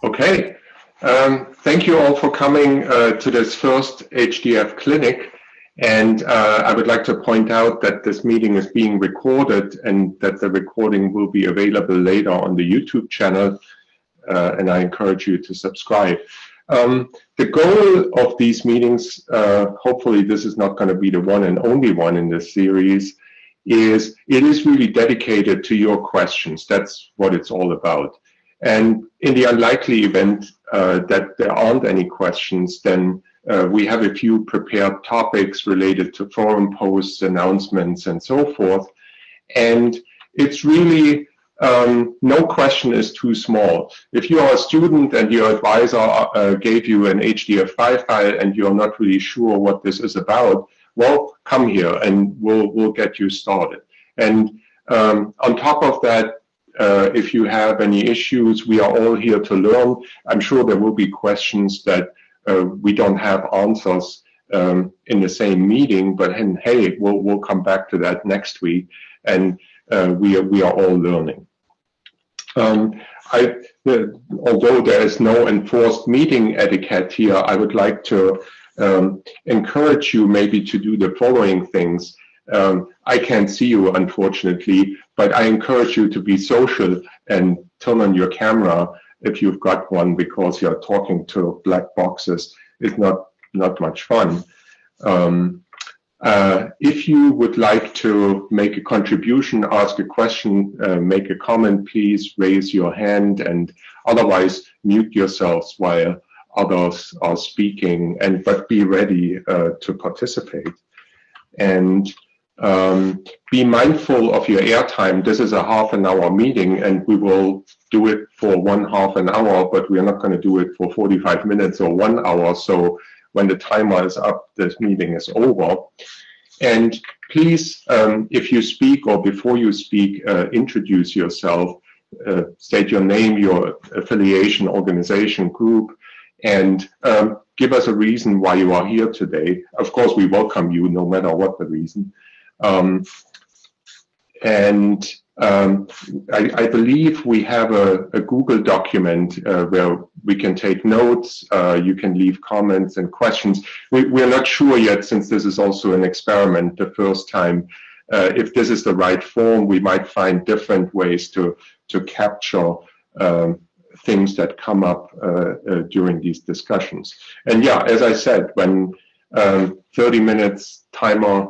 Okay, thank you all for coming to this first HDF clinic. And I would like to point out that this meeting is being recorded and that the recording will be available later on the YouTube channel. And I encourage you to subscribe. The goal of these meetings, hopefully this is not going to be the one and only one in this series, is it is really dedicated to your questions. That's what it's all about. And in the unlikely event that there aren't any questions, then we have a few prepared topics related to forum posts, announcements, and so forth. And it's really, no question is too small. If you are a student and your advisor gave you an HDF5 file and you're not really sure what this is about, well, come here and we'll get you started. And on top of that, if you have any issues, we are all here to learn. I'm sure there will be questions that we don't have answers in the same meeting, but hey, we'll come back to that next week, and we are all learning. Although there is no enforced meeting etiquette here, I would like to encourage you maybe to do the following things. I can't see you, unfortunately, but I encourage you to be social and turn on your camera if you've got one, because you're talking to black boxes. It's not much fun. If you would like to make a contribution, ask a question, make a comment, please raise your hand, and otherwise mute yourselves while others are speaking, but be ready to participate. And be mindful of your airtime. This is a half-an-hour meeting, and we will do it for 1/2 hour, but we are not going to do it for 45 minutes or 1 hour. So when the timer is up, this meeting is over. And please, if you speak or before you speak, introduce yourself, state your name, your affiliation, organization, group, and give us a reason why you are here today. Of course, we welcome you no matter what the reason. I believe we have a Google document where we can take notes, you can leave comments and questions. We're not sure yet, since this is also an experiment the first time, if this is the right form. We might find different ways to capture things that come up during these discussions. And yeah, as I said, when 30 minutes timer,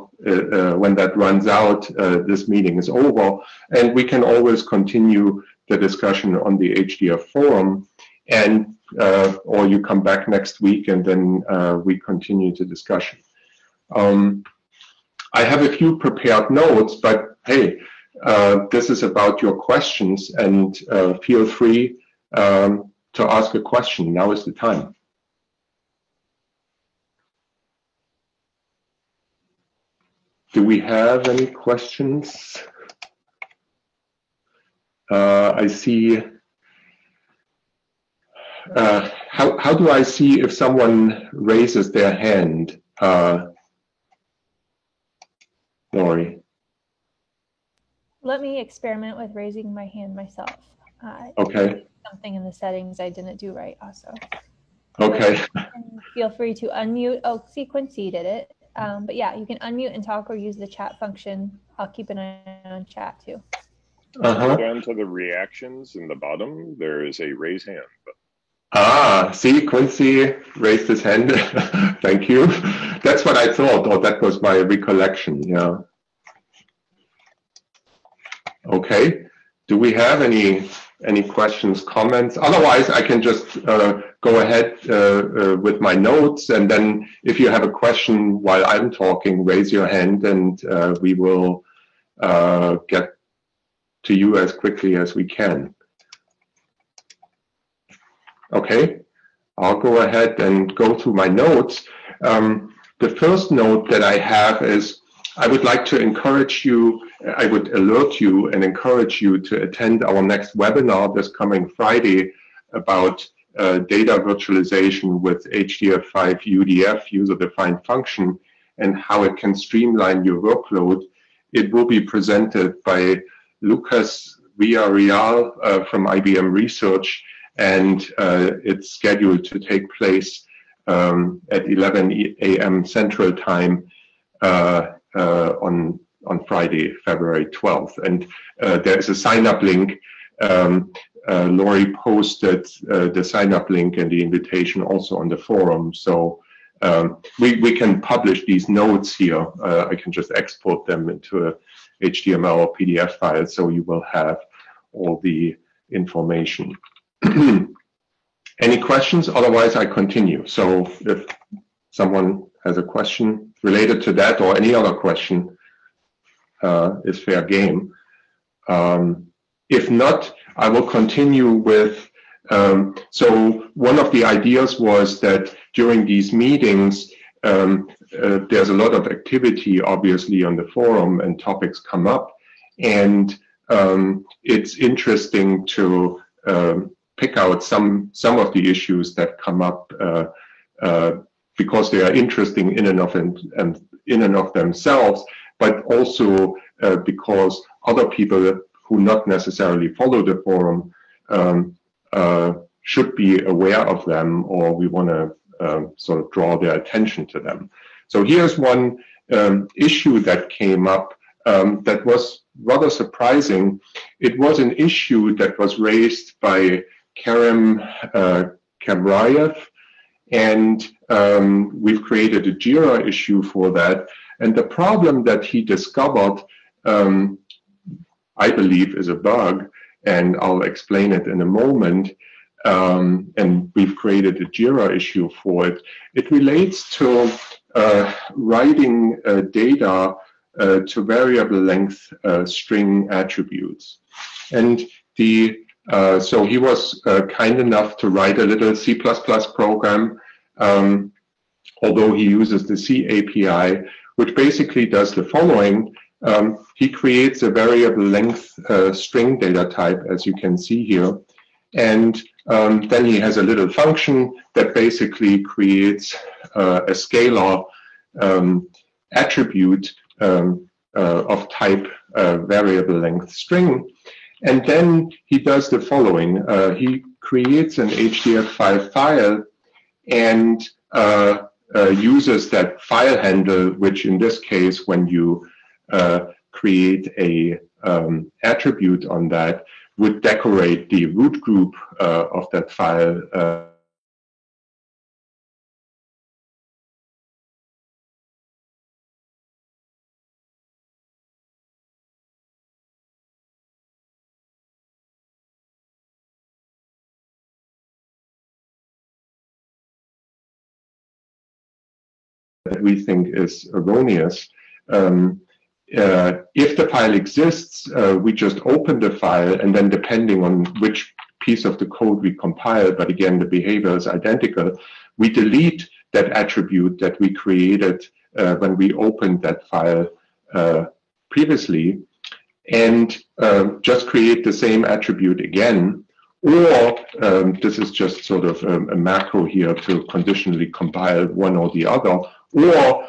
when that runs out, this meeting is over, and we can always continue the discussion on the HDF forum, and or you come back next week and then we continue the discussion. I have a few prepared notes, but hey, this is about your questions, and feel free to ask a question. Now is the time. Do we have any questions? I see. How do I see if someone raises their hand? Lori. Let me experiment with raising my hand myself. Okay. Something in the settings I didn't do right also. Okay. And feel free to unmute. Oh, see, Quincy did it. But yeah, you can unmute and talk or use the chat function. I'll keep an eye on chat too. Down to the reactions in the bottom, there is a raise hand button. Ah, see, Quincy raised his hand. Thank you. That's what I thought, or that was my recollection, yeah. Okay, do we have any questions, comments? Otherwise, I can just go ahead with my notes, and then if you have a question while I'm talking, raise your hand, and we will get to you as quickly as we can. Okay, I'll go ahead and go through my notes. The first note that I have is I would like to encourage you, I would alert you and encourage you to attend our next webinar this coming Friday about data virtualization with HDF5 UDF, user-defined function, and how it can streamline your workload. It will be presented by Lucas Villarreal from IBM Research, and it's scheduled to take place at 11 a.m. Central Time on Friday, February 12th. And there's a sign-up link. Lori posted the sign-up link and the invitation also on the forum. So we can publish these notes here. I can just export them into a HTML or PDF file, so you will have all the information. Any questions? Otherwise, I continue. So if someone has a question related to that or any other question, is fair game. If not, I will continue with, so one of the ideas was that during these meetings, there's a lot of activity, obviously, on the forum, and topics come up. And it's interesting to pick out some of the issues that come up because they are interesting in and of themselves, but also because other people who not necessarily follow the forum should be aware of them, or we want to sort of draw their attention to them. So here's one issue that came up that was rather surprising. It was an issue that was raised by Karim Kabrayev, and we've created a JIRA issue for that. And the problem that he discovered, I believe, is a bug, and I'll explain it in a moment. And we've created a JIRA issue for it. It relates to writing data to variable length string attributes. And so he was kind enough to write a little C++ program, although he uses the C API, which basically does the following. He creates a variable length string data type, as you can see here. And then he has a little function that basically creates a scalar attribute of type variable length string. And then he does the following. He creates an HDF5 file and uses that file handle, which in this case, when you create a attribute on that, would decorate the root group of that file that we think is erroneous. If the file exists, we just open the file, and then depending on which piece of the code we compile, but again, the behavior is identical, we delete that attribute that we created when we opened that file previously, and just create the same attribute again. Or this is just sort of a macro here to conditionally compile one or the other. Or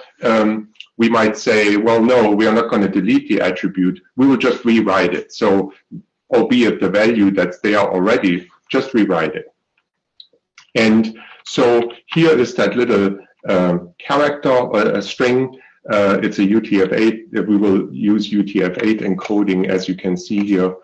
we might say, well, no, we are not going to delete the attribute. We will just rewrite it. So, albeit the value that's there already, just rewrite it. And so here is that little character, a string. It's a UTF-8. We will use UTF-8 encoding, as you can see here.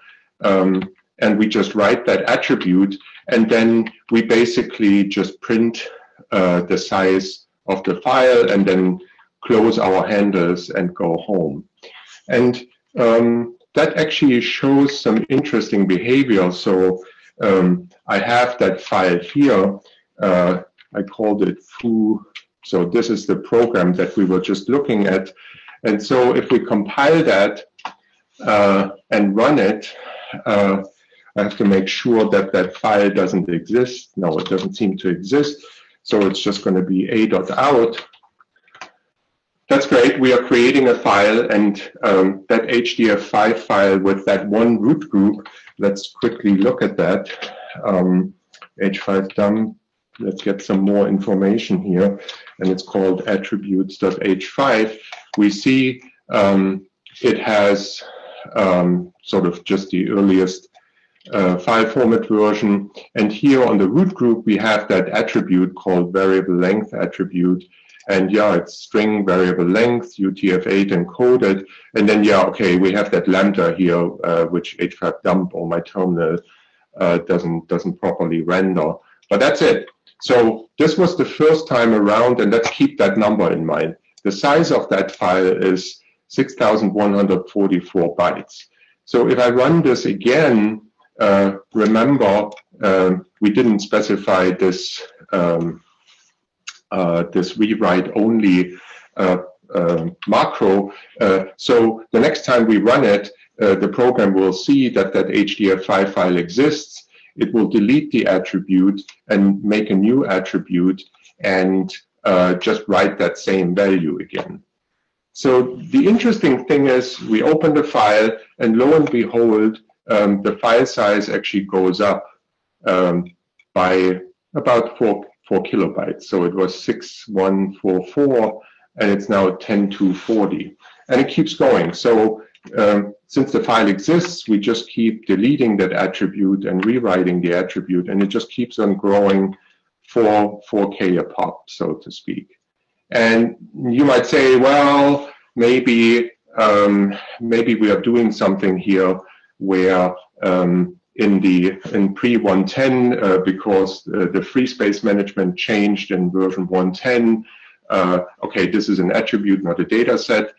And we just write that attribute, and then we basically just print the size of the file, and then close our handles and go home. And that actually shows some interesting behavior. So I have that file here. I called it foo. So this is the program that we were just looking at. And so if we compile that and run it, I have to make sure that that file doesn't exist. No, it doesn't seem to exist. So it's just going to be a.out. That's great. We are creating a file, and that HDF5 file with that one root group, let's quickly look at that. H5dump, let's get some more information here, and it's called attributes.h5. We see it has sort of just the earliest file format version. And here on the root group, we have that attribute called variable length attribute. And yeah, it's string variable length, UTF-8 encoded. And then, yeah, okay, we have that lambda here, which HFAP dump or my terminal doesn't properly render. But that's it. So this was the first time around, and let's keep that number in mind. The size of that file is 6,144 bytes. So if I run this again, remember, we didn't specify this this rewrite only macro. So the next time we run it, the program will see that that HDF5 file exists. It will delete the attribute and make a new attribute and just write that same value again. So the interesting thing is we open the file and lo and behold, the file size actually goes up by about 4 kilobytes. So it was 6144 and it's now 10240. And it keeps going. So since the file exists, we just keep deleting that attribute and rewriting the attribute, and it just keeps on growing 4K a pop, so to speak. And you might say, well, maybe we are doing something here where in pre-110, because the free space management changed in version 110, okay, this is an attribute, not a data set.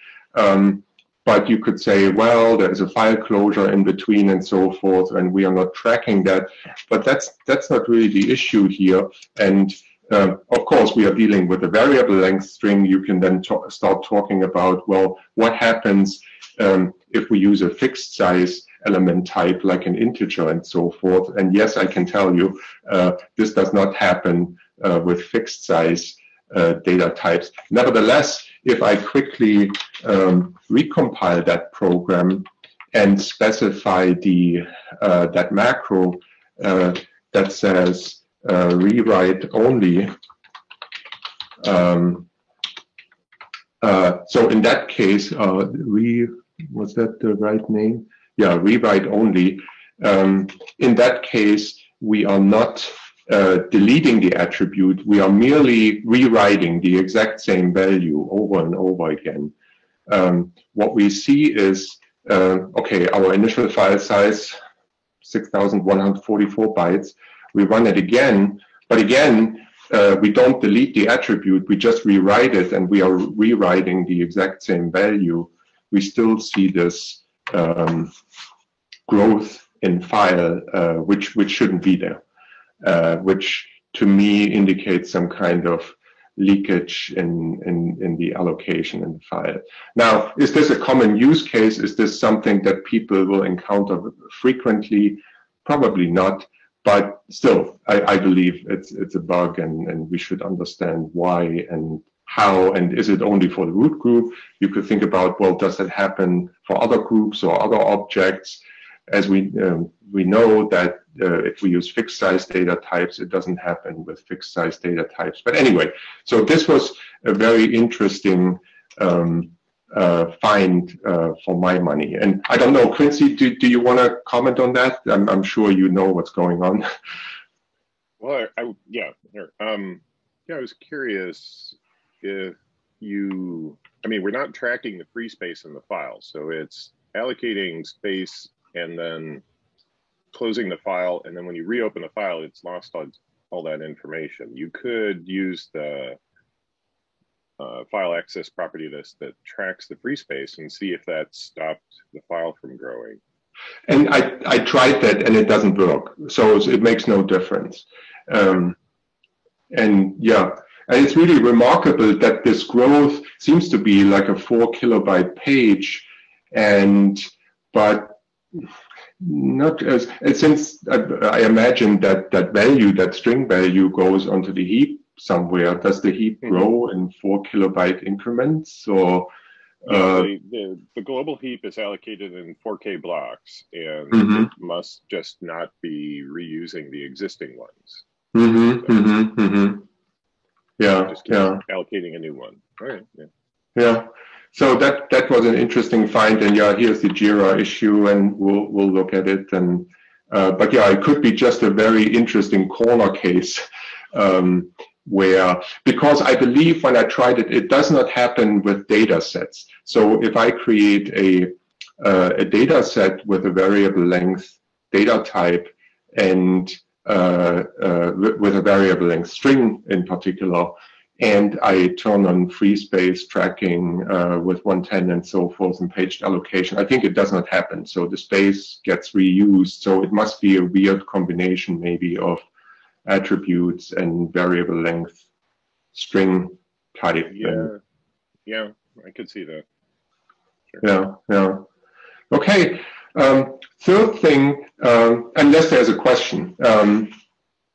But you could say, well, there is a file closure in between and so forth, and we are not tracking that. But that's not really the issue here. And of course, we are dealing with a variable length string. You can then start talking about, well, what happens if we use a fixed size element type like an integer and so forth. And yes, I can tell you, this does not happen with fixed size data types. Nevertheless, if I quickly recompile that program and specify that macro that says rewrite only, so in that case, was that the right name? Yeah, rewrite only. In that case, we are not deleting the attribute, we are merely rewriting the exact same value over and over again. What we see is, okay, our initial file size, 6,144 bytes, we run it again, but again, we don't delete the attribute, we just rewrite it, and we are rewriting the exact same value. We still see this growth in file, which shouldn't be there. Which to me indicates some kind of leakage in the allocation in the file. Now, is this a common use case? Is this something that people will encounter frequently? Probably not, but still, I believe it's a bug, and we should understand why and how, and is it only for the root group? You could think about, well, does that happen for other groups or other objects? As we know that if we use fixed size data types, it doesn't happen with fixed size data types. But anyway, so this was a very interesting find for my money. And I don't know, Quincy, do you want to comment on that? I'm sure you know what's going on. Well, yeah, here. Yeah, I was curious if I mean, we're not tracking the free space in the file, so it's allocating space and then closing the file, and then when you reopen the file, it's lost all that information. You could use the file access property list that tracks the free space and see if that stopped the file from growing. And I tried that, and it doesn't work. So it makes no difference. And yeah, and it's really remarkable that this growth seems to be like a 4 kilobyte page, but not as, since I imagine that value, that string value, goes onto the heap somewhere. Does the heap grow in 4 kilobyte increments, or? The global heap is allocated in 4K blocks, and it must just not be reusing the existing ones. Yeah, just allocating a new one. All right. Yeah. So that was an interesting find, and yeah, here's the Jira issue, and we'll look at it and But yeah, it could be just a very interesting corner case where, because I believe when I tried it, it does not happen with data sets. So if I create a data set with a variable length data type and with a variable length string in particular, and I turn on free space tracking with 110 and so forth and paged allocation, I think it does not happen. So the space gets reused. So it must be a weird combination maybe of attributes and variable length string type. Yeah, I could see that. Sure. Yeah. Okay. Third thing, unless there's a question,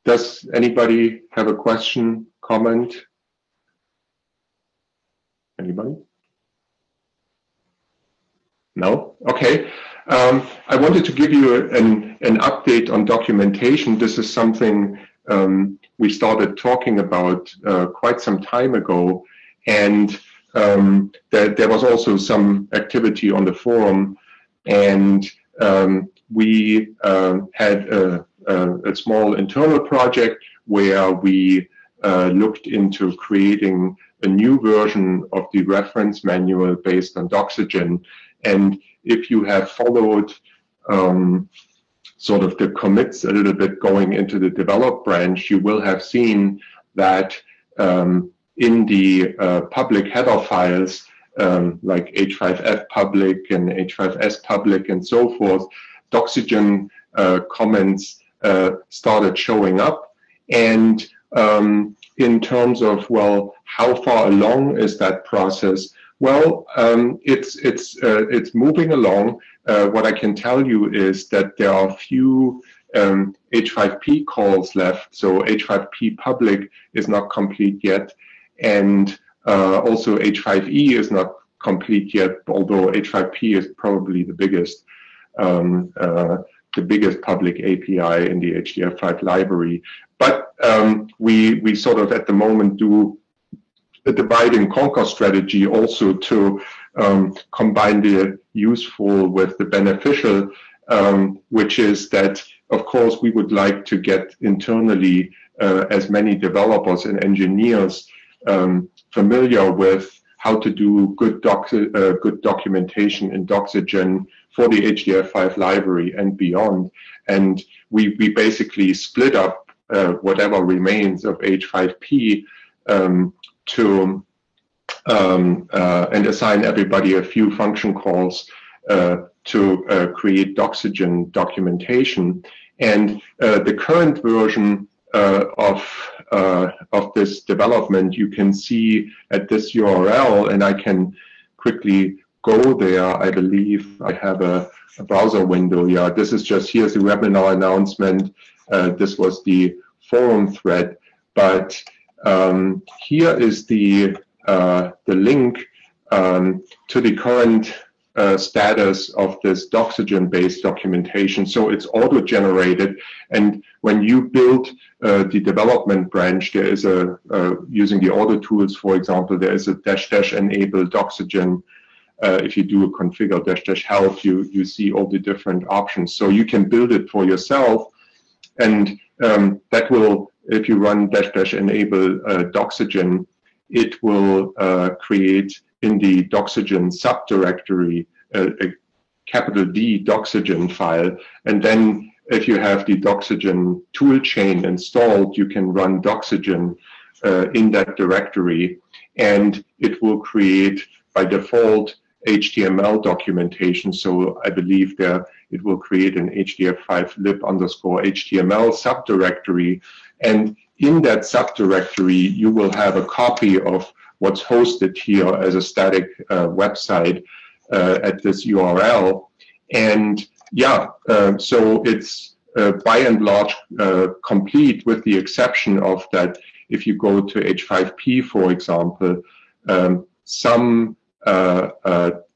does anybody have a question, comment? Anybody? No? Okay. I wanted to give you an update on documentation. This is something we started talking about quite some time ago, and there was also some activity on the forum, and we had a small internal project where we looked into creating a new version of the reference manual based on Doxygen. And if you have followed sort of the commits a little bit going into the develop branch, you will have seen that in the public header files, like H5F public and H5S public and so forth, Doxygen comments started showing up. And in terms of, well, how far along is that process? Well, it's moving along. What I can tell you is that there are few H5P calls left. So H5P public is not complete yet. And also H5E is not complete yet, although H5P is probably the biggest public API in the HDF5 library. But we sort of at the moment do a divide and conquer strategy also to combine the useful with the beneficial, which is that, of course, we would like to get internally as many developers and engineers familiar with how to do good documentation in Doxygen for the HDF5 library and beyond. And we basically split up whatever remains of H5P to and assign everybody a few function calls to create Doxygen documentation. And the current version of this development you can see at this URL, and I can quickly go there. I believe I have a browser window. Yeah, this is just, here's the webinar announcement. This was the forum thread, but here is the link to the current status of this Doxygen-based documentation. So it's auto-generated, and when you build the development branch, there is a using the auto tools, for example, there is a -- enable Doxygen. If you do a configure -- help, you see all the different options. So you can build it for yourself, and that will, if you run -- enable Doxygen, it will create in the Doxygen subdirectory a capital D Doxygen file. And then if you have the Doxygen toolchain installed, you can run Doxygen in that directory, and it will create by default HTML documentation. So I believe there it will create an HDF5 lib_HTML subdirectory, and in that subdirectory you will have a copy of what's hosted here as a static website at this URL. And yeah, so it's by and large complete, with the exception of that if you go to H5P, for example, some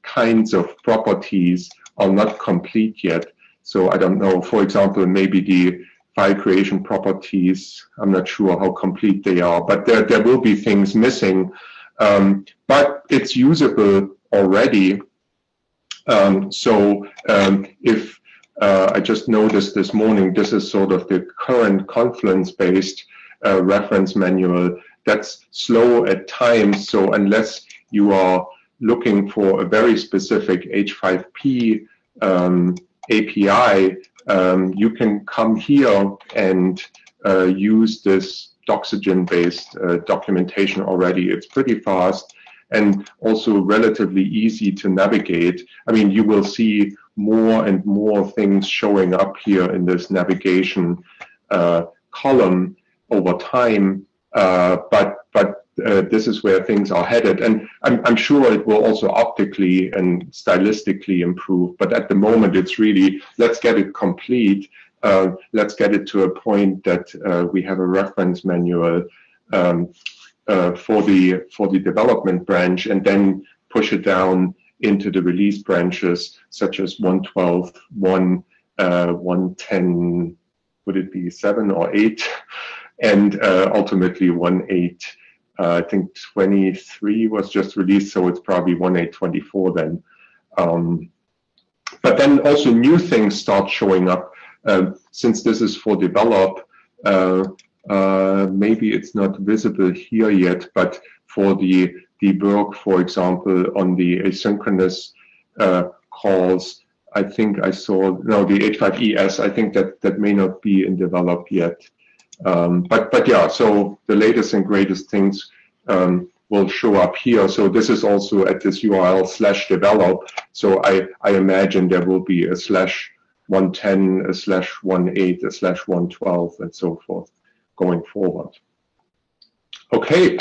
kinds of properties are not complete yet. So I don't know, for example, maybe the file creation properties, I'm not sure how complete they are, but there will be things missing. But it's usable already. So if I just noticed this morning, this is sort of the current Confluence-based reference manual. That's slow at times, so unless you are looking for a very specific H5P API, you can come here and use this Doxygen-based documentation already. It's pretty fast and also relatively easy to navigate. I mean, you will see more and more things showing up here in this navigation column over time, but this is where things are headed, and I'm sure it will also optically and stylistically improve, but at the moment it's really, let's get it complete, let's get it to a point that we have a reference manual for the development branch, and then push it down into the release branches such as 1.12, 1.10, would it be 7 or 8, and ultimately 1.8. I think 23 was just released, so it's probably 1.8.24 then. But then also new things start showing up. Since this is for develop, maybe it's not visible here yet, but for the work, for example, on the asynchronous calls, I think I saw, no, the H5ES, I think that may not be in develop yet. But yeah, so the latest and greatest things will show up here. So this is also at this URL /develop. So I imagine there will be a /110, a /18, a /112, and so forth going forward. Okay.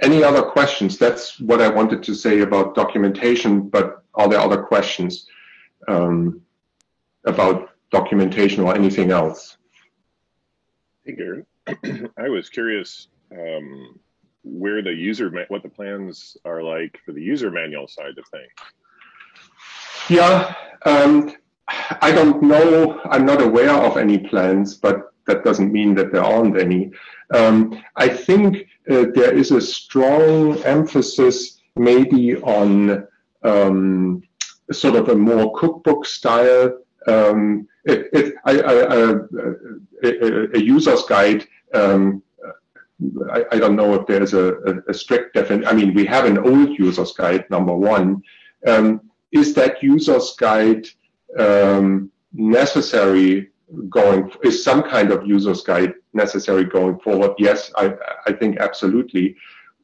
Any other questions? That's what I wanted to say about documentation, but are there other questions about documentation or anything else? Hey, Garen. I was curious where the user, what the plans are like for the user manual side of things. Yeah, I don't know. I'm not aware of any plans, but that doesn't mean that there aren't any. I think there is a strong emphasis maybe on sort of a more cookbook style. A user's guide, I don't know if there's a strict definition. I mean, we have an old user's guide, number one. Is that user's guide necessary is some kind of user's guide necessary going forward? Yes, I think absolutely.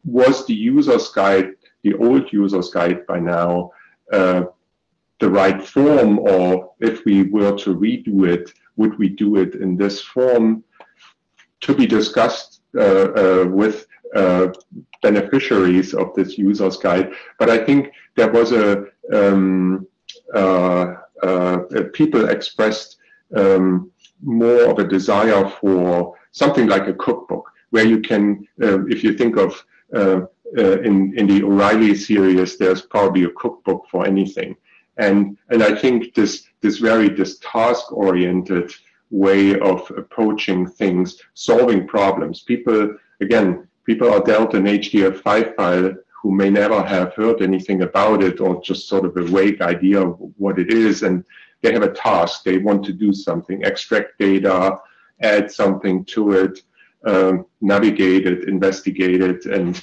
Was the user's guide, the old user's guide by now, the right form, or if we were to redo it, would we do it in this form? To be discussed with beneficiaries of this user's guide. But I think there was people expressed more of a desire for something like a cookbook, where you can, if you think of in the O'Reilly series, there's probably a cookbook for anything. And I think this task-oriented way of approaching things, solving problems. People are dealt an HDF5 file who may never have heard anything about it, or just sort of a vague idea of what it is, and they have a task. They want to do something, extract data, add something to it, navigate it, investigate it, and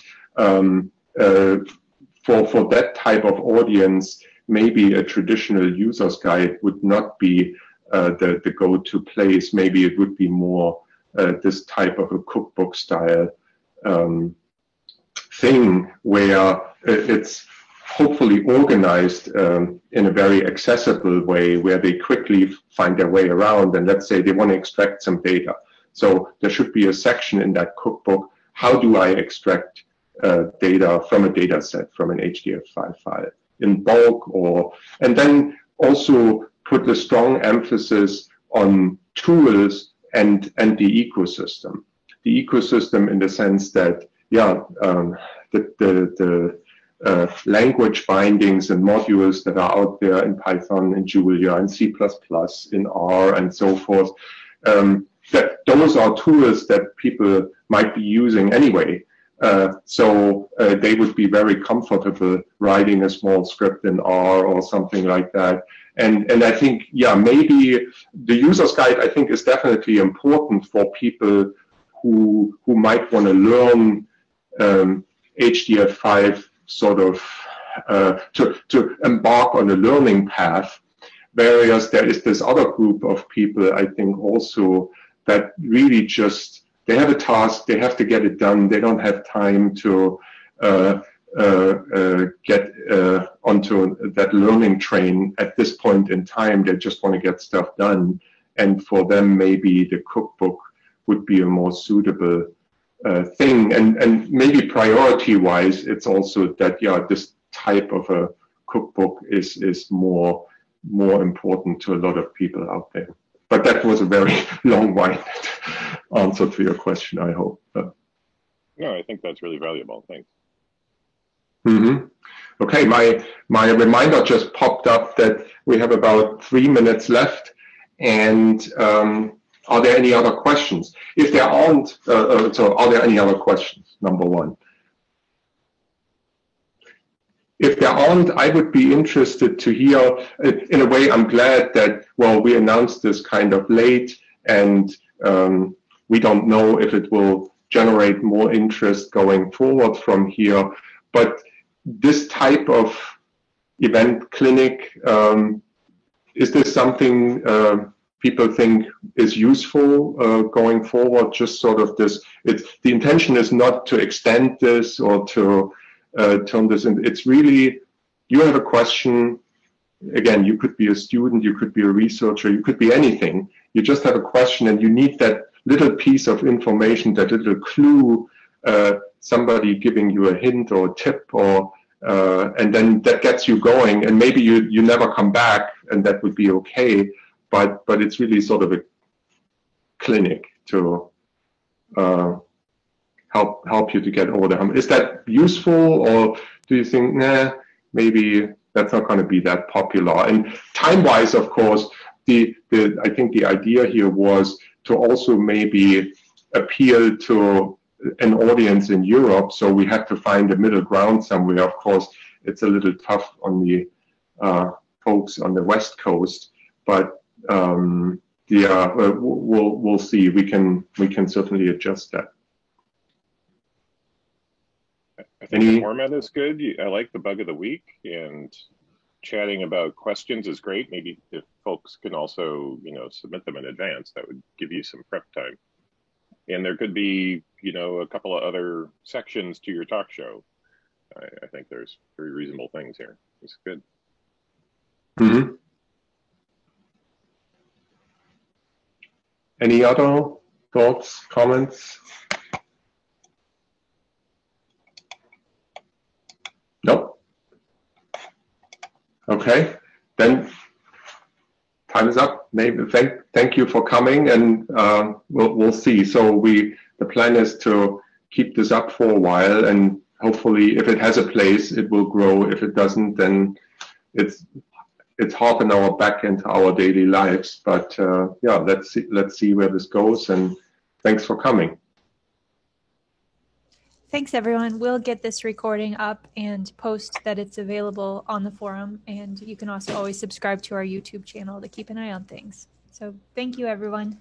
for that type of audience, maybe a traditional user's guide would not be the go-to place. Maybe it would be more this type of a cookbook style thing, where it's hopefully organized in a very accessible way, where they quickly find their way around. And let's say they want to extract some data. So there should be a section in that cookbook. How do I extract data from a data set, from an HDF5 file in bulk, and then also put a strong emphasis on tools and the ecosystem. The ecosystem in the sense that, yeah, the language bindings and modules that are out there in Python and Julia and C++, in R and so forth, that those are tools that people might be using anyway. So they would be very comfortable writing a small script in R or something like that. And I think, yeah, maybe the user's guide, I think, is definitely important for people who might want to learn HDF5 sort of to embark on a learning path. Whereas there is this other group of people, I think, also that really just, they have a task, they have to get it done, they don't have time to get onto that learning train at this point in time. They just want to get stuff done. And for them, maybe the cookbook would be a more suitable thing. And maybe priority-wise, it's also that, yeah, this type of a cookbook is more important to a lot of people out there. But that was a very long-winded answer to your question, I hope. No, I think that's really valuable. Thanks. Mm-hmm. Okay, my reminder just popped up that we have about 3 minutes left. And are there any other questions? If there aren't, so are there any other questions, number one? If there aren't, I would be interested to hear. In a way, I'm glad that, well, we announced this kind of late, and we don't know if it will generate more interest going forward from here. But this type of event clinic, is this something people think is useful going forward? Just sort of this, the intention is not to extend this or to turn this in. It's really, you have a question. Again, you could be a student, you could be a researcher, you could be anything. You just have a question and you need that little piece of information, that little clue, somebody giving you a hint or a tip, or and then that gets you going. And maybe you never come back, and that would be okay. But it's really sort of a clinic to help you to get over the hump. Is that useful, or do you think, nah, maybe that's not going to be that popular? And time-wise, of course, I think the idea here was to also maybe appeal to an audience in Europe. So we have to find a middle ground somewhere. Of course, it's a little tough on the folks on the West Coast, but yeah, we'll see. We can certainly adjust that. I think the format is good. I like the bug of the week, and chatting about questions is great. Maybe if folks can also, submit them in advance, that would give you some prep time. And there could be, a couple of other sections to your talk show. I think there's very reasonable things here. It's good. Mm-hmm. Any other thoughts, comments? Nope. Okay, then time is up. Maybe thank you for coming, and we'll see. So the plan is to keep this up for a while, and hopefully, if it has a place, it will grow. If it doesn't, then it's half an hour back into our daily lives. But yeah, let's see where this goes. And thanks for coming. Thanks, everyone. We'll get this recording up and post that it's available on the forum. And you can also always subscribe to our YouTube channel to keep an eye on things. So thank you, everyone.